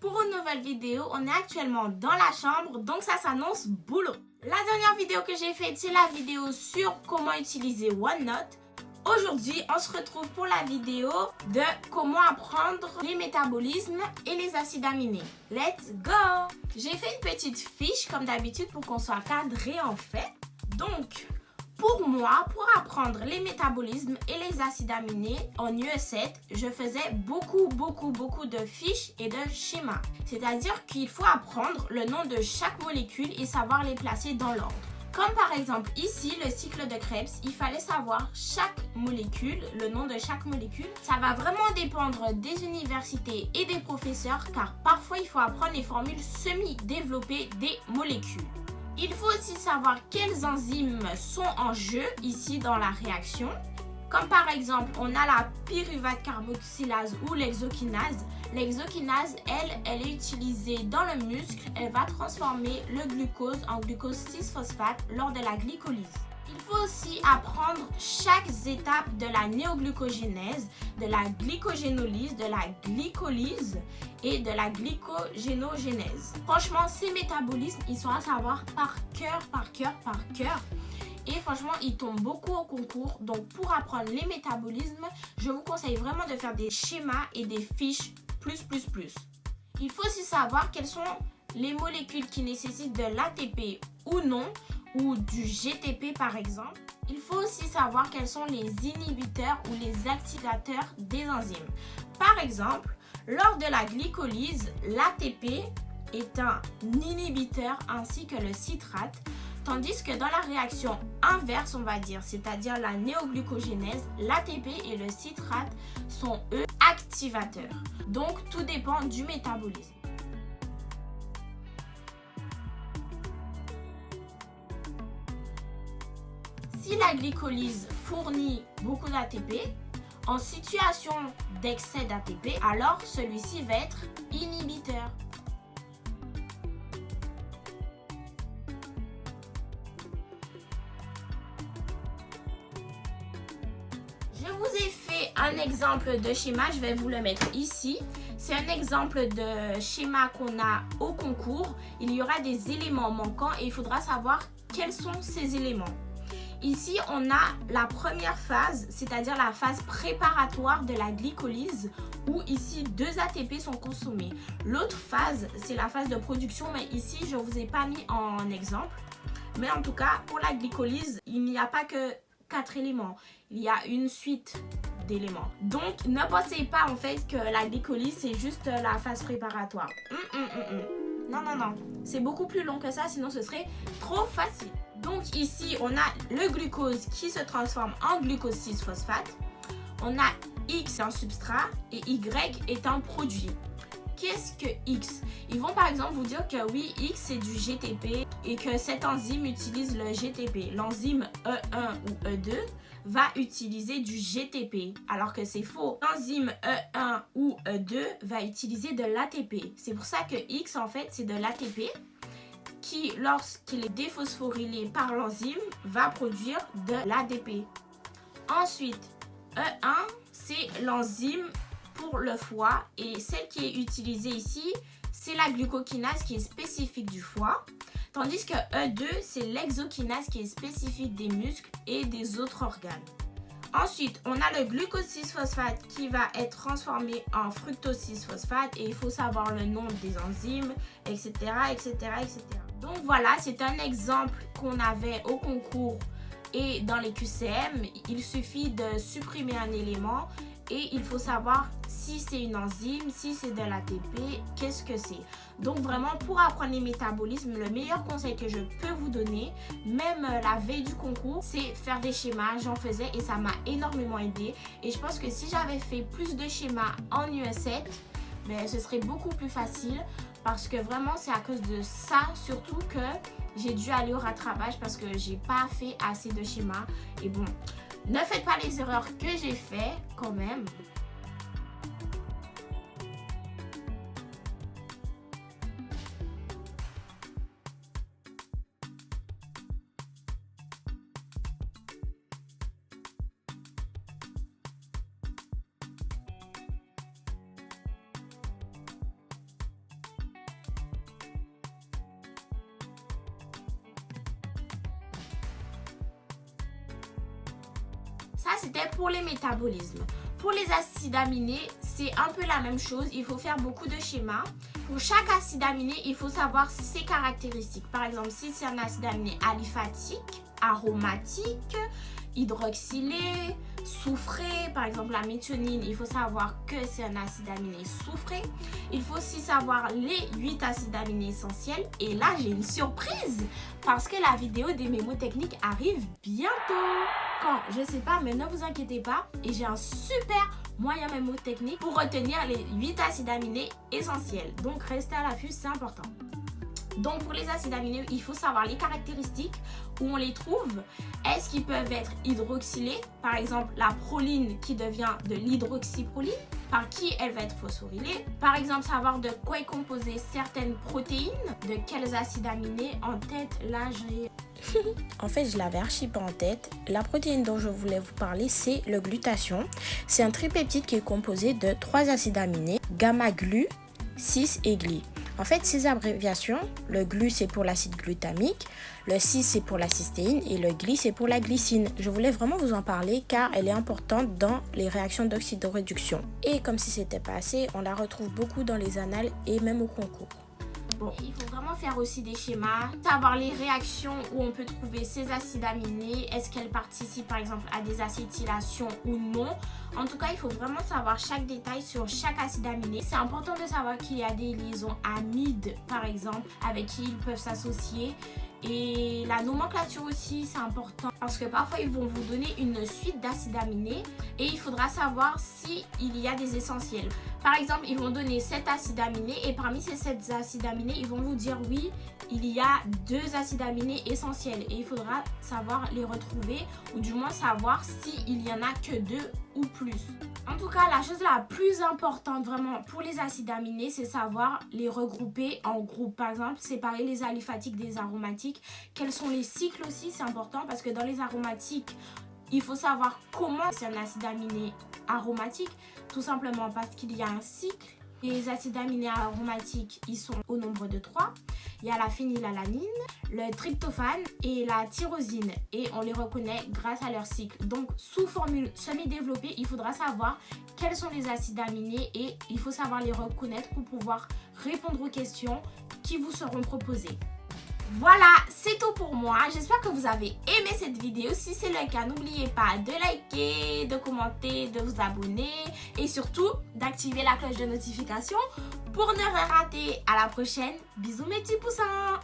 pour une nouvelle vidéo. On est actuellement dans la chambre, donc ça s'annonce boulot. La dernière vidéo que j'ai faite, c'est la vidéo sur comment utiliser OneNote. Aujourd'hui, on se retrouve pour la vidéo de comment apprendre les métabolismes et les acides aminés. Let's go! J'ai fait une petite fiche comme d'habitude pour qu'on soit cadré en fait. Donc, pour moi, pour apprendre les métabolismes et les acides aminés en UE7, je faisais beaucoup de fiches et de schémas. C'est-à-dire qu'il faut apprendre le nom de chaque molécule et savoir les placer dans l'ordre. Comme par exemple ici, le cycle de Krebs, il fallait savoir chaque molécule, le nom de chaque molécule. Ça va vraiment dépendre des universités et des professeurs car parfois il faut apprendre les formules semi-développées des molécules. Il faut aussi savoir quelles enzymes sont en jeu ici dans la réaction. Comme par exemple, on a la pyruvate carboxylase ou l'exokinase. L'exokinase, elle est utilisée dans le muscle. Elle va transformer le glucose en glucose 6-phosphate lors de la glycolyse. Il faut aussi apprendre chaque étape de la néoglucogénèse, de la glycogénolyse, de la glycolyse et de la glycogénogénèse. Franchement, ces métabolismes, ils sont à savoir par cœur. Et franchement, ils tombent beaucoup au concours. Donc, pour apprendre les métabolismes, je vous conseille vraiment de faire des schémas et des fiches plus. Il faut aussi savoir quelles sont les molécules qui nécessitent de l'ATP ou non, ou du GTP par exemple. Il faut aussi savoir quels sont les inhibiteurs ou les activateurs des enzymes. Par exemple, lors de la glycolyse, l'ATP est un inhibiteur ainsi que le citrate, tandis que dans la réaction inverse, on va dire, c'est-à-dire la néoglucogénèse, l'ATP et le citrate sont eux activateurs. Donc tout dépend du métabolisme. Si la glycolyse fournit beaucoup d'ATP, en situation d'excès d'ATP, alors celui-ci va être inhibiteur. Je vous ai fait un exemple de schéma, je vais vous le mettre ici. C'est un exemple de schéma qu'on a au concours. Il y aura des éléments manquants et il faudra savoir quels sont ces éléments. Ici, on a la première phase, c'est-à-dire la phase préparatoire de la glycolyse, où ici 2 ATP sont consommés. L'autre phase, c'est la phase de production, mais ici, je ne vous ai pas mis en exemple. Mais en tout cas, pour la glycolyse, il n'y a pas que 4 éléments. Il y a une suite d'éléments. Donc, ne pensez pas en fait que la glycolyse, c'est juste la phase préparatoire. Non. C'est beaucoup plus long que ça, sinon ce serait trop facile. Donc ici, on a le glucose qui se transforme en glucose 6-phosphate. On a X, un substrat, et Y est un produit. Qu'est-ce que X? Ils vont par exemple vous dire que oui, X c'est du GTP et que cette enzyme utilise le GTP. L'enzyme E1 ou E2 va utiliser du GTP, alors que c'est faux. L'enzyme E1 ou E2 va utiliser de l'ATP. C'est pour ça que X en fait c'est de l'ATP qui, lorsqu'il est déphosphorylé par l'enzyme, va produire de l'ADP. Ensuite, E1, c'est l'enzyme pour le foie et celle qui est utilisée ici, c'est la glucokinase qui est spécifique du foie, tandis que E2, c'est l'exokinase qui est spécifique des muscles et des autres organes. Ensuite, on a le glucose 6-phosphate qui va être transformé en fructose 6-phosphate et il faut savoir le nom des enzymes, etc. Donc voilà, c'est un exemple qu'on avait au concours et dans les QCM. Il suffit de supprimer un élément et il faut savoir si c'est une enzyme, si c'est de l'ATP, qu'est-ce que c'est. Donc vraiment, pour apprendre les métabolismes, le meilleur conseil que je peux vous donner, même la veille du concours, c'est faire des schémas. J'en faisais et ça m'a énormément aidé. Et je pense que si j'avais fait plus de schémas en UE7, ben, ce serait beaucoup plus facile parce que vraiment, c'est à cause de ça surtout que j'ai dû aller au rattrapage parce que j'ai pas fait assez de schémas. Et bon, ne faites pas les erreurs que j'ai fait quand même. Ça, c'était pour les métabolismes. Pour les acides aminés, c'est un peu la même chose. Il faut faire beaucoup de schémas. Pour chaque acide aminé, il faut savoir ses caractéristiques. Par exemple, si c'est un acide aminé aliphatique, aromatique, hydroxylé, soufré, par exemple la méthionine, il faut savoir que c'est un acide aminé soufré. Il faut aussi savoir les 8 acides aminés essentiels. Et là, j'ai une surprise parce que la vidéo des mémotechniques arrive bientôt. Quand, je sais pas, mais ne vous inquiétez pas. Et j'ai un super moyen mémotechnique pour retenir les 8 acides aminés essentiels. Donc, restez à l'affût, c'est important. Donc pour les acides aminés, il faut savoir les caractéristiques, où on les trouve. Est-ce qu'ils peuvent être hydroxylés? Par exemple, la proline qui devient de l'hydroxyproline. Par qui elle va être phosphorylée? Par exemple, savoir de quoi est composée certaines protéines. De quels acides aminés? En tête, là j'ai... En fait, je l'avais archi pas en tête. La protéine dont je voulais vous parler, c'est le glutathion. C'est un tripeptide qui est composé de 3 acides aminés, gamma-glu, 6 et gly. En fait, ces abréviations, le glu c'est pour l'acide glutamique, le 6 c'est pour la cystéine et le gly c'est pour la glycine. Je voulais vraiment vous en parler car elle est importante dans les réactions d'oxydoréduction. Et comme si c'était pas assez, on la retrouve beaucoup dans les annales et même au concours. Bon, il faut vraiment faire aussi des schémas, savoir les réactions où on peut trouver ces acides aminés, est-ce qu'elles participent par exemple à des acétylations ou non. En tout cas, il faut vraiment savoir chaque détail sur chaque acide aminé. C'est important de savoir qu'il y a des liaisons amides par exemple avec qui ils peuvent s'associer. Et la nomenclature aussi, c'est important parce que parfois ils vont vous donner une suite d'acides aminés et il faudra savoir s'il y a des essentiels. Par exemple, ils vont donner 7 acides aminés et parmi ces 7 acides aminés, ils vont vous dire oui, il y a 2 acides aminés essentiels et il faudra savoir les retrouver ou du moins savoir s'il y en a que 2 ou plus. En tout cas, la chose la plus importante vraiment pour les acides aminés, c'est savoir les regrouper en groupes. Par exemple, séparer les aliphatiques des aromatiques. Quels sont les cycles aussi, c'est important parce que dans les aromatiques, il faut savoir comment c'est un acide aminé aromatique. Tout simplement parce qu'il y a un cycle. Les acides aminés aromatiques, ils sont au nombre de 3. Il y a la phénylalanine, le tryptophane et la tyrosine. Et on les reconnaît grâce à leur cycle. Donc, sous formule semi-développée, il faudra savoir quels sont les acides aminés et il faut savoir les reconnaître pour pouvoir répondre aux questions qui vous seront proposées. Voilà, c'est tout pour moi. J'espère que vous avez aimé cette vidéo. Si c'est le cas, n'oubliez pas de liker, de commenter, de vous abonner et surtout d'activer la cloche de notification pour ne rien rater. À la prochaine. Bisous mes petits poussins.